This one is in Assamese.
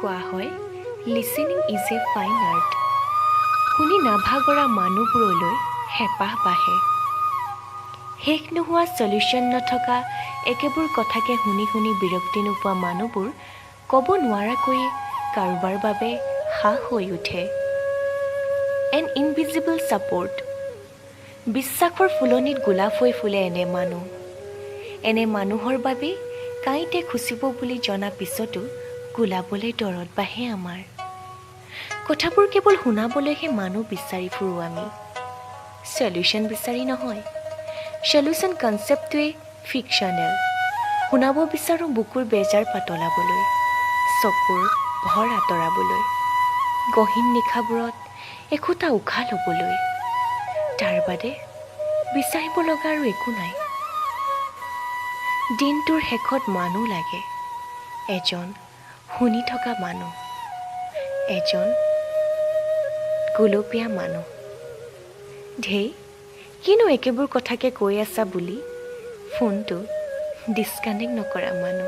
কোৱা হয় listening is a fine art. শুনি নাভাগৰা মানুহবোৰলৈ হেঁপাহ বাঢ়ে। শেষ নোহোৱা চলিউশ্যন নথকা একেবোৰ কথাকে শুনি শুনি বিৰক্তি নোপোৱা মানুহবোৰ ক'ব নোৱাৰাকৈয়ে কাৰোবাৰ বাবে সাহ হৈ উঠে। N invisible support. বিশ্বাসৰ ফুলনিত গোলাপ হৈ ফুলে এনে মানুহ। এনে মানুহৰ বাবে কাঁইতে খুচিব বুলি জনা পিছতো গোলাবলৈ দৰত বাঢ়ে আমাৰ। কথাবোৰ কেৱল শুনাবলৈহে মানুহ বিচাৰি ফুৰোঁ আমি, চলিউশ্যন বিচাৰি নহয়। চলিউশ্যন কনচেপ্টটোৱে ফিকশ্যনেল। শুনাব বিচাৰোঁ বুকুৰ বেজাৰ পাতলাবলৈ, চকুৰ ভৰ আঁতৰাবলৈ, গহীন নিশাবোৰত একোটা উশাহ ল'বলৈ। তাৰ বাদে বিচাৰিব লগা আৰু একো নাই। দিনটোৰ শেষত মানুহ লাগে, এজন শুনি থকা মানুহ, এজন গুলপীয়া মানুহ। ধেই কিনো একেবোৰ কথাকে কৈ আছা বুলি ফোনটো ডিছকানেক্ট নকৰা মানুহ।